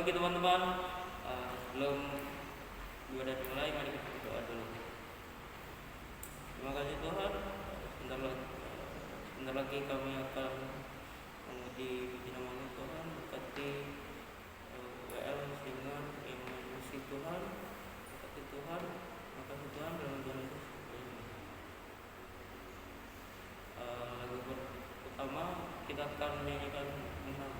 pagi teman-teman. Sebelum ibadah dimulai, mari kita berdoa dulu. Terima kasih Tuhan. Sebentar lagi kami akan memuji puji nama Tuhan, berkati WL sehingga yang mengasihi Tuhan, berkati Tuhan, makasih Tuhan dalam Tuhan Yesus. Lagu pertama kita akan menyanyikan menang.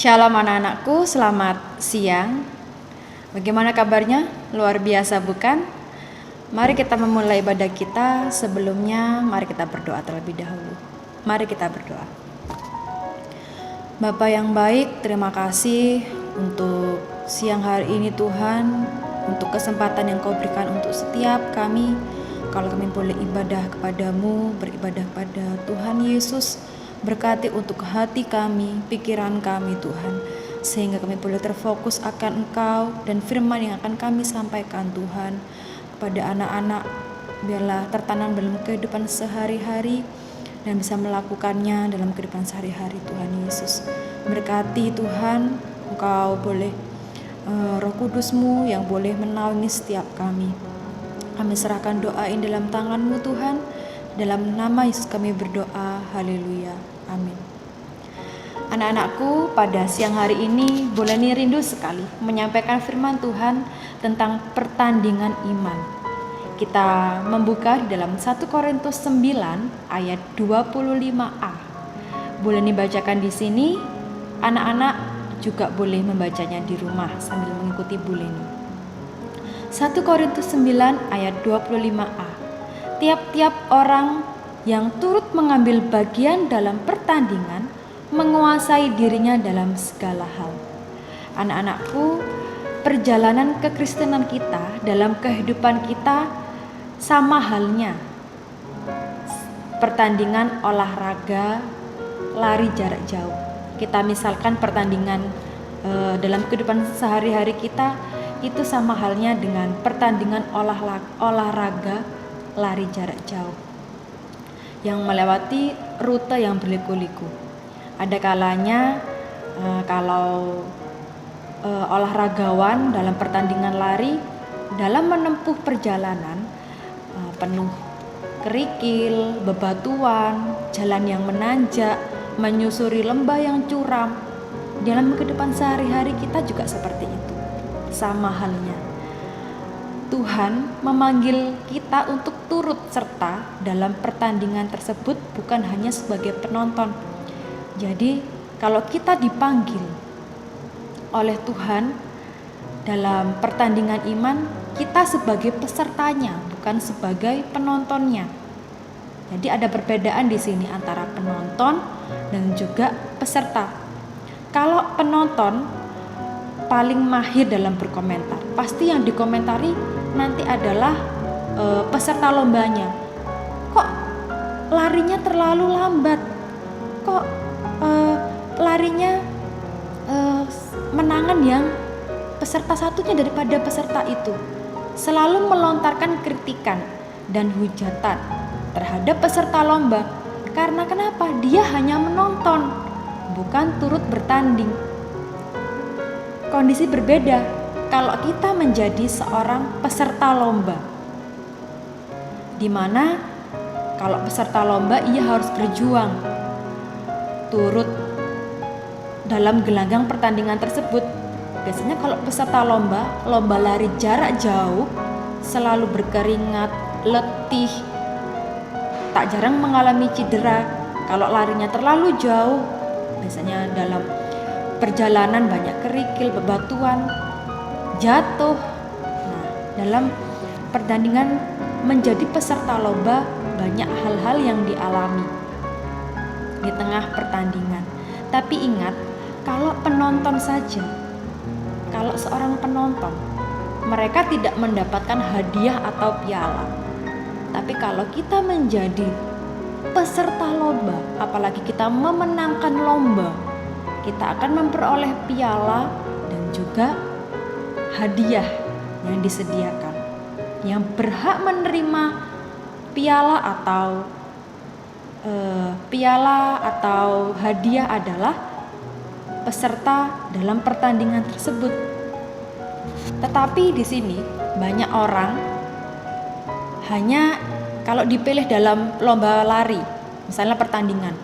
Shalom anak-anakku, selamat siang. Bagaimana kabarnya? Luar biasa bukan? Mari kita memulai ibadah kita. Sebelumnya mari kita berdoa terlebih dahulu. Mari kita berdoa. Bapa yang baik, terima kasih untuk siang hari ini Tuhan, untuk kesempatan yang Kau berikan untuk setiap kami. Kalau kami boleh ibadah kepadamu, beribadah kepada Tuhan Yesus, berkati untuk hati kami, pikiran kami Tuhan, sehingga kami boleh terfokus akan Engkau dan firman yang akan kami sampaikan Tuhan kepada anak-anak. Biarlah tertanam dalam kehidupan sehari-hari dan bisa melakukannya dalam kehidupan sehari-hari Tuhan Yesus. Berkati Tuhan, Engkau boleh Roh Kudus-Mu yang boleh menaungi setiap kami. Kami serahkan doa ini dalam tangan-Mu Tuhan. Dalam nama Yesus kami berdoa, haleluya, amin. Anak-anakku, pada siang hari ini boleh rindu sekali menyampaikan firman Tuhan tentang pertandingan iman. Kita membuka di dalam 1 Korintus 9 ayat 25a. Boleh dibacakan di sini, anak-anak juga boleh membacanya di rumah sambil mengikuti Bu Leni. 1 Korintus 9 ayat 25a. Tiap-tiap orang yang turut mengambil bagian dalam pertandingan menguasai dirinya dalam segala hal. Anak-anakku, perjalanan kekristenan kita dalam kehidupan kita sama halnya pertandingan olahraga lari jarak jauh. Kita misalkan pertandingan dalam kehidupan sehari-hari kita itu sama halnya dengan pertandingan olahraga lari jarak jauh yang melewati rute yang berliku-liku. Ada kalanya kalau olahragawan dalam pertandingan lari dalam menempuh perjalanan penuh kerikil, bebatuan, jalan yang menanjak, menyusuri lembah yang curam. Dalam kehidupan sehari-hari kita juga seperti itu. Sama halnya Tuhan memanggil kita untuk turut serta dalam pertandingan tersebut, bukan hanya sebagai penonton. Jadi kalau kita dipanggil oleh Tuhan dalam pertandingan iman, kita sebagai pesertanya, bukan sebagai penontonnya. Jadi ada perbedaan di sini antara penonton dan juga peserta. Kalau penonton paling mahir dalam berkomentar, pasti yang dikomentari nanti adalah peserta lombanya. Kok larinya terlalu lambat? Kok larinya menangan yang peserta satunya daripada peserta itu? Selalu melontarkan kritikan dan hujatan terhadap peserta lomba. Karena kenapa? Dia hanya menonton, bukan turut bertanding. Kondisi berbeda kalau kita menjadi seorang peserta lomba, di mana kalau peserta lomba ia harus berjuang turut dalam gelanggang pertandingan tersebut. Biasanya kalau peserta lomba lari jarak jauh selalu berkeringat, letih, tak jarang mengalami cedera. Kalau larinya terlalu jauh, biasanya dalam perjalanan banyak kerikil, bebatuan, jatuh. Nah, dalam pertandingan menjadi peserta lomba banyak hal-hal yang dialami di tengah pertandingan. Tapi ingat, kalau penonton saja, kalau seorang penonton, mereka tidak mendapatkan hadiah atau piala. Tapi kalau kita menjadi peserta lomba, apalagi kita memenangkan lomba, kita akan memperoleh piala dan juga hadiah yang disediakan. Yang berhak menerima piala atau hadiah adalah peserta dalam pertandingan tersebut. Tetapi di sini banyak orang hanya kalau dipilih dalam lomba lari, misalnya pertandingan,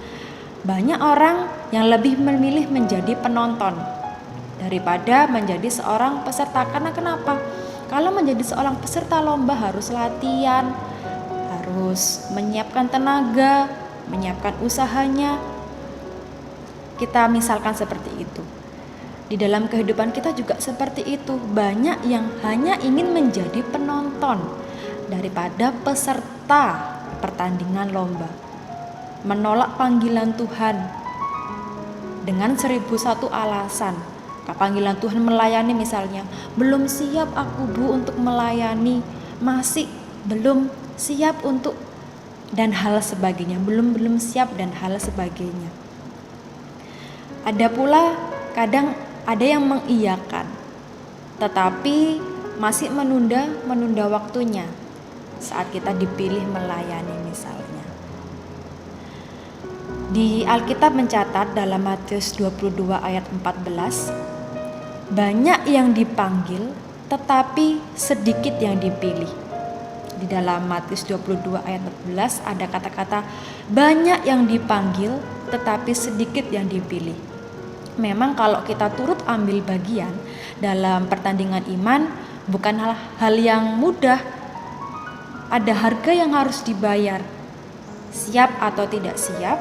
banyak orang yang lebih memilih menjadi penonton daripada menjadi seorang peserta. Karena kenapa? Kalau menjadi seorang peserta lomba harus latihan, harus menyiapkan tenaga, menyiapkan usahanya. Kita misalkan seperti itu. Di dalam kehidupan kita juga seperti itu. Banyak yang hanya ingin menjadi penonton daripada peserta pertandingan lomba. Menolak panggilan Tuhan dengan 1001 alasan. Panggilan Tuhan melayani misalnya, belum siap aku Bu untuk melayani, masih belum siap untuk, dan hal sebagainya, belum siap dan hal sebagainya. Ada pula kadang ada yang mengiyakan tetapi masih menunda waktunya saat kita dipilih melayani misalnya. Di Alkitab mencatat dalam Matius 22 ayat 14, banyak yang dipanggil tetapi sedikit yang dipilih. Di dalam Matius 22 ayat 14 ada kata-kata banyak yang dipanggil tetapi sedikit yang dipilih. Memang kalau kita turut ambil bagian dalam pertandingan iman bukan hal yang mudah. Ada harga yang harus dibayar. Siap atau tidak siap,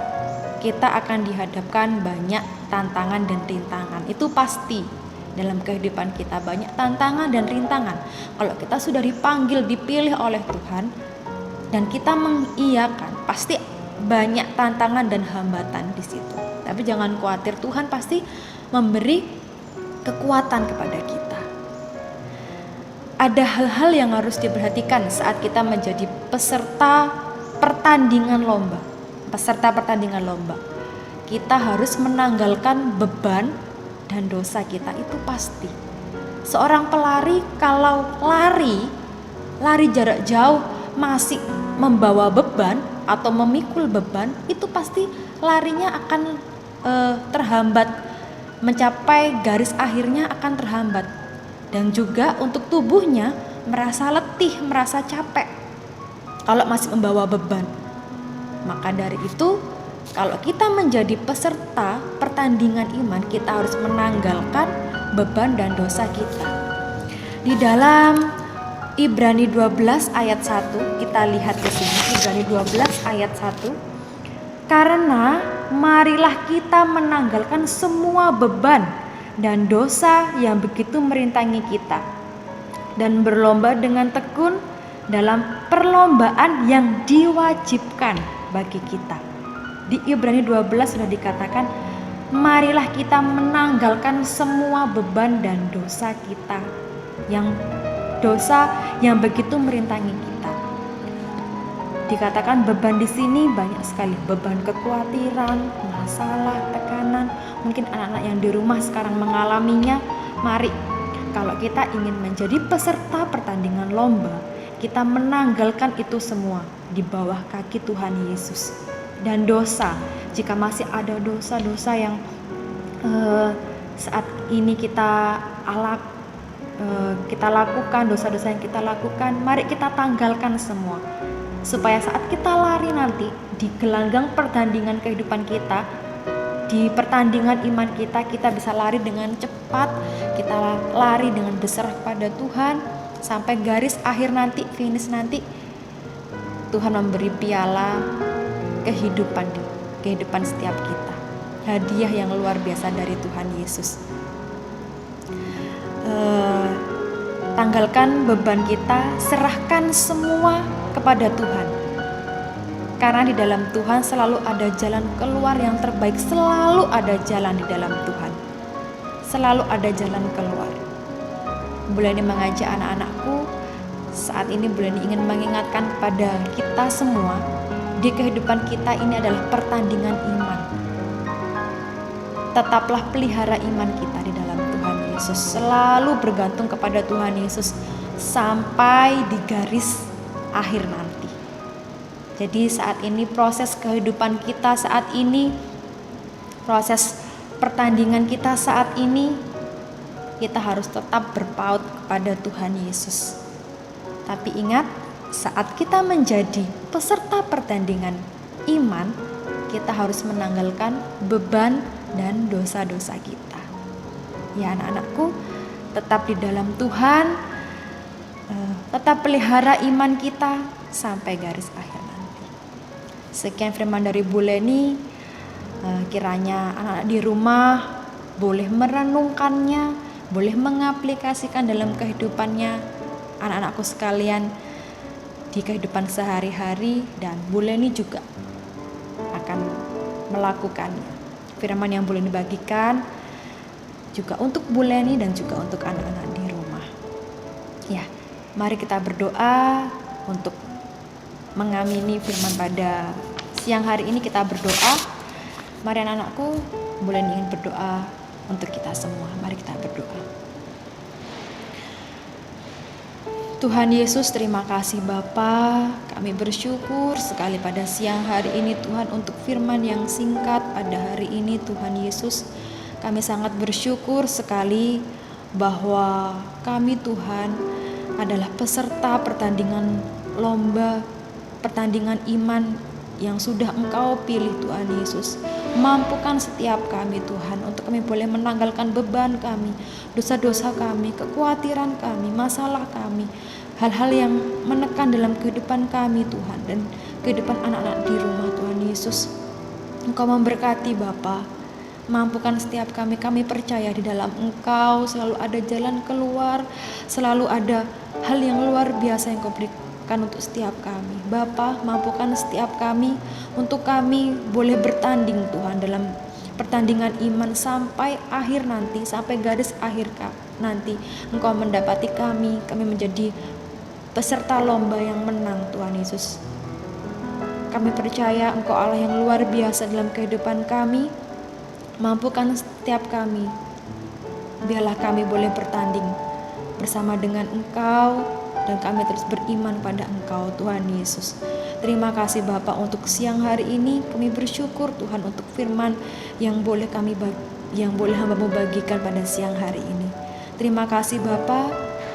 kita akan dihadapkan banyak tantangan dan rintangan. Itu pasti. Dalam kehidupan kita banyak tantangan dan rintangan. Kalau kita sudah dipanggil, dipilih oleh Tuhan dan kita mengiyakan, pasti banyak tantangan dan hambatan di situ. Tapi jangan khawatir, Tuhan pasti memberi kekuatan kepada kita. Ada hal-hal yang harus diperhatikan saat kita menjadi peserta pertandingan lomba. Kita harus menanggalkan beban dan dosa kita, itu pasti. Seorang pelari kalau lari jarak jauh masih membawa beban atau memikul beban, itu pasti larinya akan terhambat, mencapai garis akhirnya akan terhambat. Dan juga untuk tubuhnya merasa letih, merasa capek kalau masih membawa beban. Maka dari itu, kalau kita menjadi peserta pertandingan iman, kita harus menanggalkan beban dan dosa kita. Di dalam Ibrani 12 ayat 1, kita lihat di sini Ibrani 12 ayat 1. Karena marilah kita menanggalkan semua beban dan dosa yang begitu merintangi kita dan berlomba dengan tekun dalam perlombaan yang diwajibkan bagi kita. Di Ibrani 12 sudah dikatakan, marilah kita menanggalkan semua beban dan dosa kita, dosa yang begitu merintangi kita. Dikatakan beban di sini banyak sekali, beban kekhawatiran, masalah, tekanan. Mungkin anak-anak yang di rumah sekarang mengalaminya. Mari, kalau kita ingin menjadi peserta pertandingan lomba, kita menanggalkan itu semua di bawah kaki Tuhan Yesus. Dan dosa, jika masih ada dosa-dosa yang saat ini kita lakukan, dosa-dosa yang kita lakukan, mari kita tanggalkan semua, supaya saat kita lari nanti di gelanggang pertandingan kehidupan kita, di pertandingan iman kita bisa lari dengan cepat, kita lari dengan besar kepada Tuhan, sampai garis akhir nanti, finish nanti, Tuhan memberi piala kehidupan setiap kita, hadiah yang luar biasa dari Tuhan Yesus. Tanggalkan beban kita, serahkan semua kepada Tuhan, karena di dalam Tuhan selalu ada jalan keluar yang terbaik. Selalu ada jalan di dalam Tuhan, selalu ada jalan keluar. Bulan ini mengajak anak-anakku, saat ini bulan ini ingin mengingatkan kepada kita semua, di kehidupan kita ini adalah pertandingan iman. Tetaplah pelihara iman kita di dalam Tuhan Yesus, selalu bergantung kepada Tuhan Yesus sampai di garis akhir nanti. Jadi saat ini proses kehidupan kita saat ini, proses pertandingan kita saat ini, kita harus tetap berpaut kepada Tuhan Yesus. Tapi ingat, saat kita menjadi peserta pertandingan iman, kita harus menanggalkan beban dan dosa-dosa kita. Ya anak-anakku, tetap di dalam Tuhan, tetap pelihara iman kita sampai garis akhir nanti. Sekian firman dari Bu Leni. Kiranya anak-anak di rumah boleh merenungkannya, boleh mengaplikasikan dalam kehidupannya anak-anakku sekalian di kehidupan sehari-hari, dan Bu Leni juga akan melakukannya. Firman yang boleh dibagikan juga untuk Bu Leni dan juga untuk anak-anak di rumah. Ya, mari kita berdoa untuk mengamini firman pada siang hari ini. Kita berdoa. Mari anak-anakku, Bu Leni ingin berdoa untuk kita semua. Mari kita berdoa. Tuhan Yesus, terima kasih Bapa. Kami bersyukur sekali pada siang hari ini Tuhan untuk firman yang singkat pada hari ini Tuhan Yesus. Kami sangat bersyukur sekali bahwa kami Tuhan adalah peserta pertandingan lomba, pertandingan iman yang sudah Engkau pilih Tuhan Yesus. Mampukan setiap kami Tuhan untuk kami boleh menanggalkan beban kami, dosa-dosa kami, kekhawatiran kami, masalah kami, hal-hal yang menekan dalam kehidupan kami Tuhan dan kehidupan anak-anak di rumah Tuhan Yesus. Engkau memberkati Bapa. Mampukan setiap kami percaya di dalam Engkau selalu ada jalan keluar, selalu ada hal yang luar biasa yang Kau berikan untuk setiap kami. Bapa, mampukan setiap kami untuk kami boleh bertanding Tuhan dalam pertandingan iman sampai akhir nanti, sampai garis akhir nanti Engkau mendapati kami menjadi peserta lomba yang menang Tuhan Yesus. Kami percaya Engkau Allah yang luar biasa dalam kehidupan kami. Mampukan setiap kami, biarlah kami boleh bertanding bersama dengan Engkau, dan kami terus beriman pada Engkau Tuhan Yesus. Terima kasih Bapa untuk siang hari ini. Kami bersyukur Tuhan untuk firman yang boleh hamba-Mu bagikan pada siang hari ini. Terima kasih Bapa.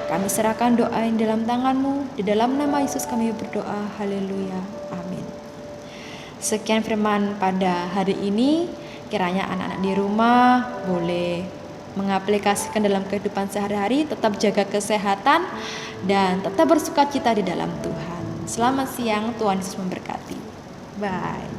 Kami serahkan doa yang dalam tangan-Mu. Di dalam nama Yesus kami berdoa. Haleluya. Amin. Sekian firman pada hari ini. Kiranya anak-anak di rumah boleh mengaplikasikan dalam kehidupan sehari-hari, tetap jaga kesehatan dan tetap bersukacita di dalam Tuhan. Selamat siang, Tuhan Yesus memberkati. Bye.